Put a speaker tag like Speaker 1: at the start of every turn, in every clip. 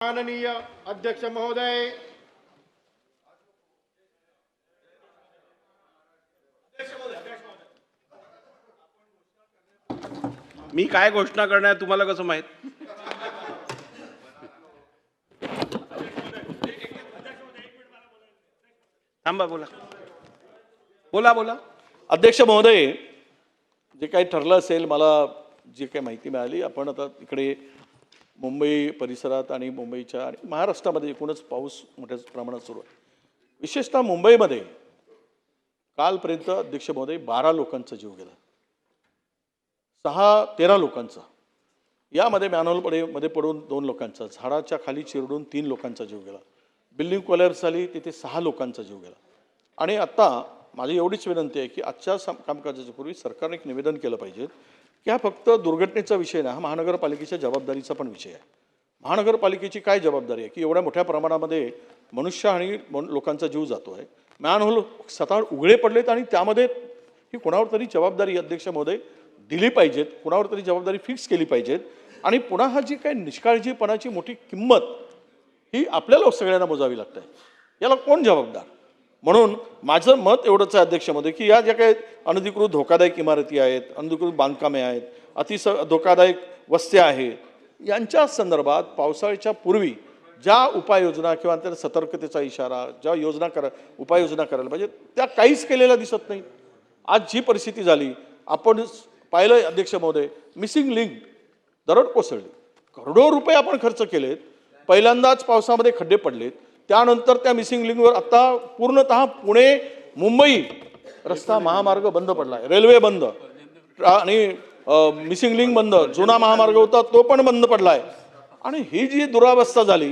Speaker 1: माननीय अध्यक्ष महोदय,
Speaker 2: मी काय घोषणा करणार तुम्हाला कसं माहित? थांबा, बोला बोला बोला.
Speaker 3: अध्यक्ष महोदय, जे काही ठरलं असेल, मला जी काही माहिती मिळाली, आपण आता इकडे मुंबई परिसरात आणि मुंबईच्या आणि महाराष्ट्रामध्ये एकूणच पाऊस मोठ्या प्रमाणात सुरू आहे. विशेषतः मुंबईमध्ये कालपर्यंत अध्यक्ष महोदय 12 लोकांचा जीव गेला, 13 लोकांचा, यामध्ये मॅनहोलमध्ये पडून 2 लोकांचा, झाडाच्या खाली चिरडून 3 लोकांचा जीव गेला, बिल्डिंग कोलॅप्स झाली तिथे 6 लोकांचा जीव गेला. आणि आता माझी एवढीच विनंती आहे की आजच्या कामकाजाच्या पूर्वी सरकारने एक निवेदन केलं पाहिजे की हा फक्त दुर्घटनेचा विषय नाही, हा महानगरपालिकेच्या जबाबदारीचा पण विषय आहे. महानगरपालिकेची काय जबाबदारी आहे की एवढ्या मोठ्या प्रमाणामध्ये मनुष्य आणि लोकांचा जीव जातो आहे, मॅनहोल स्वतः उघडे पडलेत आणि त्यामध्ये ही कोणावर तरी जबाबदारी अध्यक्ष महोदय दिली पाहिजेत, कोणावर तरी जबाबदारी फिक्स केली पाहिजेत. आणि पुन्हा हा जी काही निष्काळजीपणाची मोठी किंमत ही आपल्याला सगळ्यांना मोजावी लागते, याला कोण जबाबदार? म्हणून माझं मत एवढंच आहे अध्यक्ष महोदय की या ज्या काही अनधिकृत धोकादायक इमारती आहेत, अनधिकृत बांधकामे आहेत, धोकादायक वस्त्या आहेत, यांच्या संदर्भात पावसाळ्याच्या पूर्वी ज्या उपाययोजना किंवा त्या सतर्कतेचा इशारा ज्या उपाययोजना करायला पाहिजे त्या काहीच केलेल्या दिसत नाही. आज जी परिस्थिती झाली आपण पाहिलं अध्यक्ष महोदय, मिसिंग लिंक दरड कोसळली, करोडो रुपये आपण खर्च केलेत, पहिल्यांदाच पावसामध्ये खड्डे पडलेत, त्यानंतर त्या मिसिंग लिंकवर आता पूर्णतः पुणे मुंबई रस्ता महामार्ग बंद पडलाय, रेल्वे बंद आणि मिसिंग लिंक बंद, जुना महामार्ग होता तो पण बंद पडलाय. आणि ही जी दुरावस्था झाली,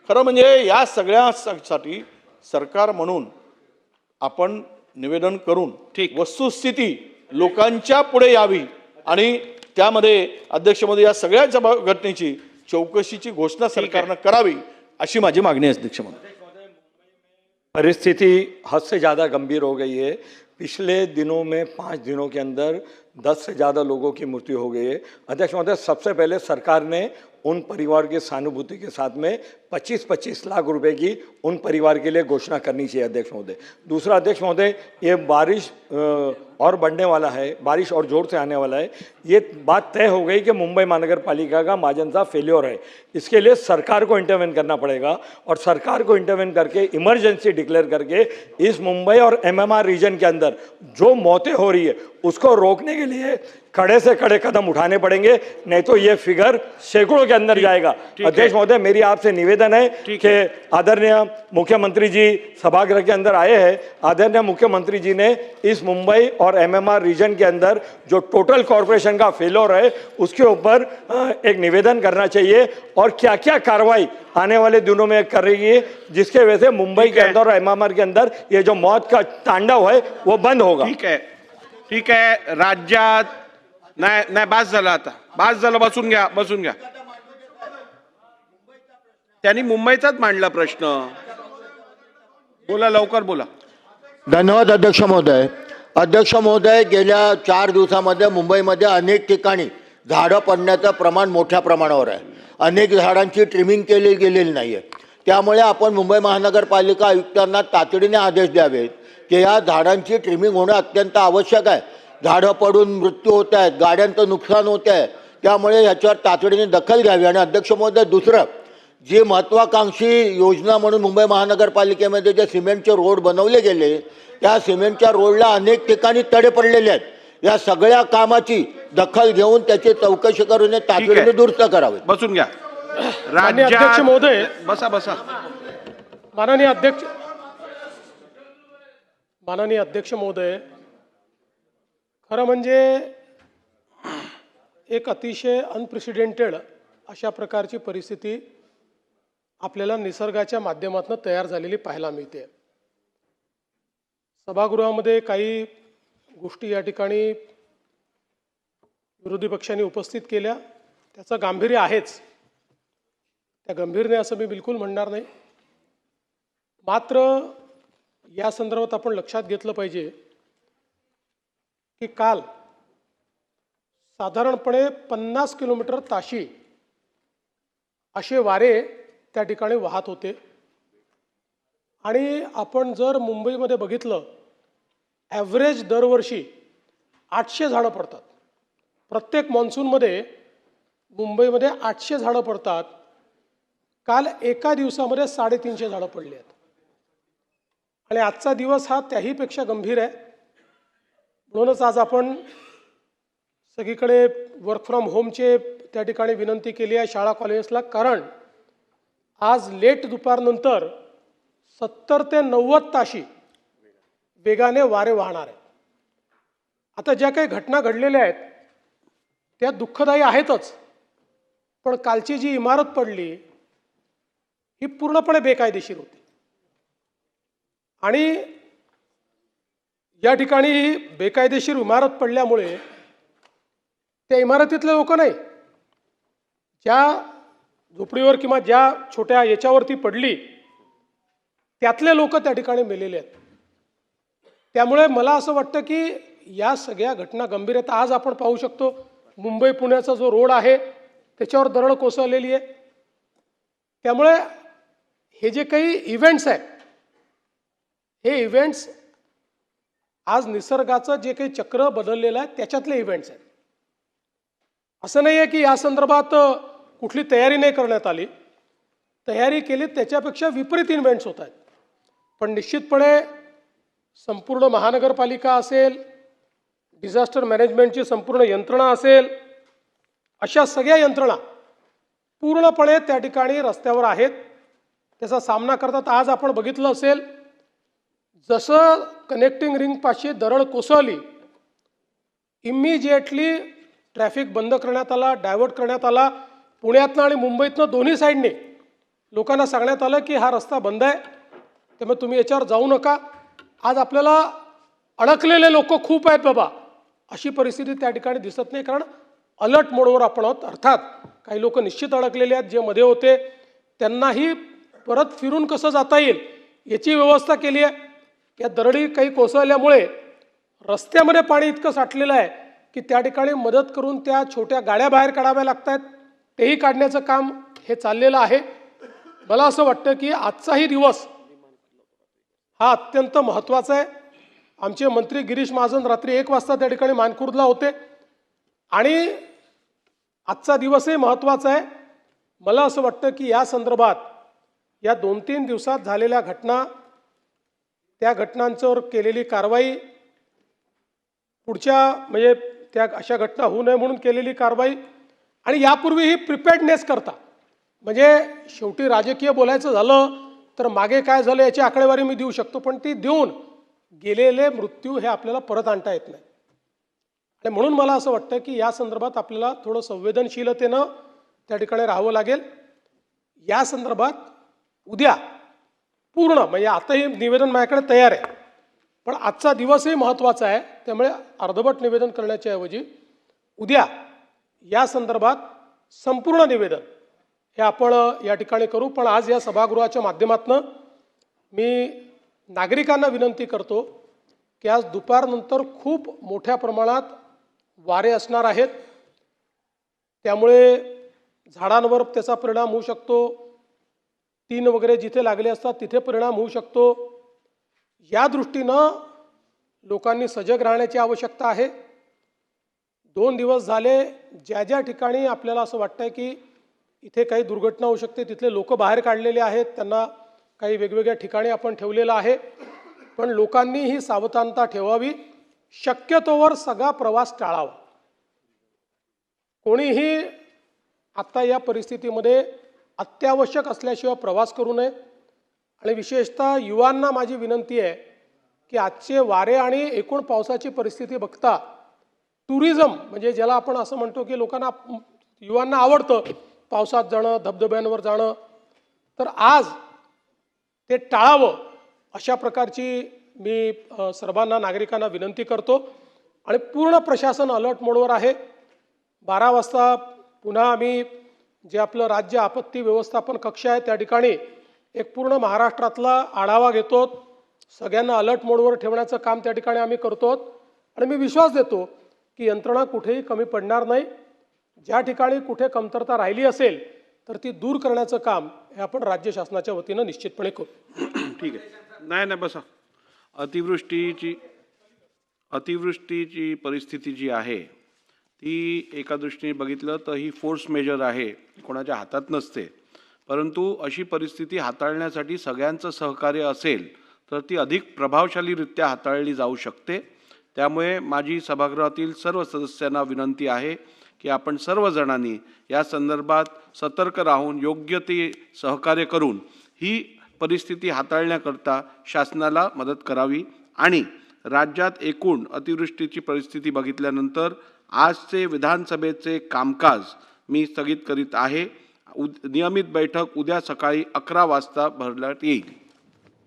Speaker 3: खरं म्हणजे या सगळ्यासाठी सरकार म्हणून आपण निवेदन करून वस्तुस्थिती लोकांच्या पुढे यावी आणि त्यामध्ये अध्यक्ष महोदय या सगळ्या घटनेची चौकशीची घोषणा सरकारनं करावी अशी माझी मागणी आहे अध्यक्ष महोदय.
Speaker 4: परिस्थिति हद से ज़्यादा गंभीर हो गई है. पिछले दिनों में 5 दिनों के अंदर 10 से ज़्यादा लोगों की मृत्यु हो गई है. अध्यक्ष महोदय, सबसे पहले सरकार ने उन परिवार की सहानुभूति के साथ में 25-25 लाख रुपए की उन परिवार के लिए घोषणा करनी चाहिए अध्यक्ष महोदय. दूसरा अध्यक्ष महोदय, ये बारिश और बढ़ने वाला है, बारिश और जोर से आने वाला है, ये बात तय हो गई कि मुंबई महानगर पालिका का माजंसा फेल्योर है. इसके लिए सरकार को इंटरवेन करना पड़ेगा और सरकार को इंटरवेन करके इमरजेंसी डिक्लेयर करके इस मुंबई और MMR रीजन के अंदर जो मौतें हो रही है उसको रोकने के लिए कड़े से कड़े कदम उठाने पड़ेंगे, नहीं तो ये फिगर सैकड़ों के अंदर जाएगा. अध्यक्ष महोदय, मेरी आपसे निवेदन है कि आदरणीय मुख्यमंत्री जी सभागृह के अंदर आए हैं, आदरणीय मुख्यमंत्री जी ने इस मुंबई और MMR रीजन के अंदर जो टोटल कॉरपोरेशन का फेल्योर है उसके ऊपर एक निवेदन करना चाहिए और क्या क्या कार्रवाई आने वाले दिनों में कर रही है जिसके वजह से मुंबई के अंदर और MMR के अंदर ये जो मौत का तांडव है वो बंद होगा.
Speaker 2: ठीक आहे. राज्यात नाही बास झालं, आता बास झालं, बसून घ्या. त्यांनी मुंबईचाच मांडला प्रश्न, बोला, लवकर बोला.
Speaker 5: धन्यवाद अध्यक्ष महोदय. अध्यक्ष महोदय, गेल्या 4 दिवसामध्ये मुंबईमध्ये अनेक ठिकाणी झाडं पडण्याचं प्रमाण मोठ्या प्रमाणावर आहे. अनेक झाडांची ट्रिमिंग केली गेलेली नाही आहे. त्यामुळे आपण मुंबई महानगरपालिका आयुक्तांना तातडीने आदेश द्यावेत की या झाडांची ट्रिमिंग होणं अत्यंत आवश्यक आहे. झाडं पडून मृत्यू होत आहेत, गाड्यांचं नुकसान होत आहे, त्यामुळे ह्याच्यावर तातडीने दखल घ्यावी. आणि अध्यक्ष महोदय, दुसरं, जी महत्त्वाकांक्षी योजना म्हणून मुंबई महानगरपालिकेमध्ये जे सिमेंटचे रोड बनवले गेले, त्या सिमेंटच्या रोडला अनेक ठिकाणी तडे पडलेले आहेत. या सगळ्या कामाची दखल घेऊन त्याची चौकशी करून तातडीने दुरुस्त करावे.
Speaker 2: बसून घ्या.
Speaker 1: अध्यक्ष महोदय,
Speaker 2: बसा.
Speaker 1: माननीय अध्यक्ष महोदय, खरं म्हणजे एक अतिशय अनप्रेसिडेंटेड अशा प्रकारची परिस्थिती आपल्याला निसर्गाच्या माध्यमातून तयार झालेली पाहायला मिळते. सभागृहामध्ये काही गोष्टी या ठिकाणी विरोधी पक्षांनी उपस्थित केल्या, त्याचं गांभीर्य आहेच, त्या गंभीरने असं मी बिलकुल म्हणणार नाही. मात्र या संदर्भात आपण लक्षात घेतलं पाहिजे की काल साधारणपणे 50 किलोमीटर ताशी असे वारे त्या ठिकाणी वाहत होते. आणि आपण जर मुंबईमध्ये बघितलं, ॲव्हरेज दरवर्षी 800 झाडं पडतात. प्रत्येक मॉन्सूनमध्ये मुंबईमध्ये 800 झाडं पडतात. काल एका दिवसामध्ये 350 झाडं पडली आहेत. आणि आजचा दिवस हा त्याहीपेक्षा गंभीर आहे. म्हणूनच आज आपण सगळीकडे वर्क फ्रॉम होमचे त्या ठिकाणी विनंती केली आहे शाळा कॉलेजेसला. कारण आज लेट दुपारनंतर 70 ते 90 ताशी वेगाने वारे वाहणार आहेत. आता ज्या काही घटना घडलेल्या आहेत त्या दुःखदायी आहेतच, पण कालची जी इमारत पडली ही पूर्णपणे बेकायदेशीर होती. आणि या ठिकाणी ही बेकायदेशीर इमारत पडल्यामुळे त्या इमारतीतले लोक नाही, ज्या झोपडीवर किंवा ज्या छोट्या याच्यावरती पडली त्यातले लोक त्या ठिकाणी मेलेले आहेत. त्यामुळे मला असं वाटतं की या सगळ्या घटना गंभीर आहेत. आज आपण पाहू शकतो मुंबई पुण्याचा जो रोड आहे त्याच्यावर दरड कोसळलेली आहे. त्यामुळे हे जे काही इव्हेंट्स आहेत, हे इव्हेंट्स आज निसर्गाचं जे काही चक्र बदललेलं आहे त्याच्यातले इव्हेंट्स आहेत. असं नाही आहे की या संदर्भात कुठली तयारी नाही करण्यात आली. तयारी केली, त्याच्यापेक्षा विपरीत इव्हेंट्स होत आहेत. पण निश्चितपणे संपूर्ण महानगरपालिका असेल, डिझास्टर मॅनेजमेंटची संपूर्ण यंत्रणा असेल, अशा सगळ्या यंत्रणा पूर्णपणे त्या ठिकाणी रस्त्यावर आहेत, त्याचा सामना करतात. आज आपण बघितलं असेल, जसं कनेक्टिंग रिंगपाशी दरड कोसळली, इमिजिएटली ट्रॅफिक बंद करण्यात आला, डायव्हर्ट करण्यात आला. पुण्यातनं आणि मुंबईतनं दोन्ही साईडने लोकांना सांगण्यात आलं की हा रस्ता बंद आहे, त्यामुळे तुम्ही याच्यावर जाऊ नका. आज आपल्याला अडकलेले लोक खूप आहेत बाबा, अशी परिस्थिती त्या ठिकाणी दिसत नाही, कारण अलर्ट मोडवर आपण आहोत. अर्थात काही लोक निश्चित अडकलेले आहेत, जे मध्ये होते त्यांनाही परत फिरून कसं जाता येईल याची व्यवस्था केली आहे. या दरडी काही कोसळल्यामुळे रस्त्यामध्ये पाणी इतकं साठलेलं आहे की त्या ठिकाणी मदत करून त्या छोट्या गाड्या बाहेर काढाव्या लागत आहेत. तेही काढण्याचं काम हे चाललेलं आहे. मला असं वाटतं की आजचाही दिवस हा अत्यंत महत्त्वाचा आहे. आमचे मंत्री गिरीश महाजन रात्री 1 वाजता त्या ठिकाणी मानखुर्दला होते आणि आजचा दिवसही महत्त्वाचा आहे. मला असं वाटतं की या संदर्भात या 2-3 दिवसात झालेल्या घटना, त्या घटनांच्यावर केलेली कारवाई, पुढच्या म्हणजे त्या अशा घटना होऊ नये म्हणून केलेली कारवाई, आणि यापूर्वीही प्रिपेअर्डनेस करता, म्हणजे शेवटी राजकीय बोलायचं झालं तर मागे काय झालं याची आकडेवारी मी देऊ शकतो, पण ती देऊन गेलेले मृत्यू हे आपल्याला परत आणता येत नाही. आणि म्हणून मला असं वाटतं की या संदर्भात आपल्याला थोडं संवेदनशीलतेनं त्या ठिकाणी राहावं लागेल. या संदर्भात उद्या पूर्ण, म्हणजे आताही निवेदन माझ्याकडे तयार आहे, पण आजचा दिवसही महत्त्वाचा आहे, त्यामुळे अर्धवट निवेदन करण्याच्या ऐवजी उद्या या संदर्भात संपूर्ण निवेदन हे आपण या ठिकाणी करू. पण आज या सभागृहाच्या माध्यमातून मी नागरिकांना विनंती करतो की आज दुपारनंतर खूप मोठ्या प्रमाणात वारे असणार आहेत, त्यामुळे झाडांवर त्याचा परिणाम होऊ शकतो. तीन वगैरे जिथे लागले असतात तिथे परिणाम होऊ शकतो. या दृष्टीनं लोकांनी सजग राहण्याची आवश्यकता आहे. 2 दिवस झाले ज्या ज्या ठिकाणी आपल्याला असं वाटतंय की इथे काही दुर्घटना होऊ शकते तिथले लोक बाहेर काढलेले आहेत, त्यांना काही वेगवेगळ्या ठिकाणी आपण ठेवलेलं आहे. पण लोकांनी ही सावधानता ठेवावी, शक्यतोवर सगळा प्रवास टाळावा. कोणीही आता या परिस्थितीमध्ये अत्यावश्यक असल्याशिवाय प्रवास करू नये. आणि विशेषतः युवांना माझी विनंती आहे की आजचे वारे आणि एकूण पावसाची परिस्थिती बघता टुरिझम, म्हणजे ज्याला आपण असं म्हणतो की लोकांना, युवांना आवडतं पावसात जाणं, धबधब्यांवर जाणं, तर आज ते टाळावं अशा प्रकारची मी सर्वांना नागरिकांना विनंती करतो. आणि पूर्ण प्रशासन अलर्ट मोडवर आहे. 12 वाजता पुन्हा आम्ही जे आपलं राज्य आपत्ती व्यवस्थापन कक्ष आहे त्या ठिकाणी एक पूर्ण महाराष्ट्रातला आढावा घेतो. सगळ्यांना अलर्ट मोडवर ठेवण्याचं काम त्या ठिकाणी आम्ही करतो. आणि मी विश्वास देतो की यंत्रणा कुठेही कमी पडणार नाही. ज्या ठिकाणी कुठे कमतरता राहिली असेल तर ती दूर करण्याचं काम हे आपण राज्य शासनाच्या वतीनं निश्चितपणे करू.
Speaker 2: ठीक आहे. नाही बसा. अतिवृष्टीची परिस्थिती जी आहे ती एका दृष्टीने बघितलं तर ही फोर्स मेजर आहे, कोणाच्या हातात नसते. परंतु अशी परिस्थिती हाताळण्यासाठी सगळ्यांचं सहकार्य असेल तर ती अधिक प्रभावशालीरित्या हाताळली जाऊ शकते. त्यामुळे माझी सभागृहातील सर्व सदस्यांना विनंती आहे की आपण सर्वजणांनी या संदर्भात सतर्क राहून योग्य ते सहकार्य करून ही परिस्थिती हाताळण्याकरता शासनाला मदत करावी. आणि राज्यात एकूण अतिवृष्टीची परिस्थिती बघितल्यानंतर आजचे विधानसभेचे कामकाज मी स्थगित करीत आहे. नियमित बैठक उद्या सकाळी 11 वाजता भरण्यात येईल.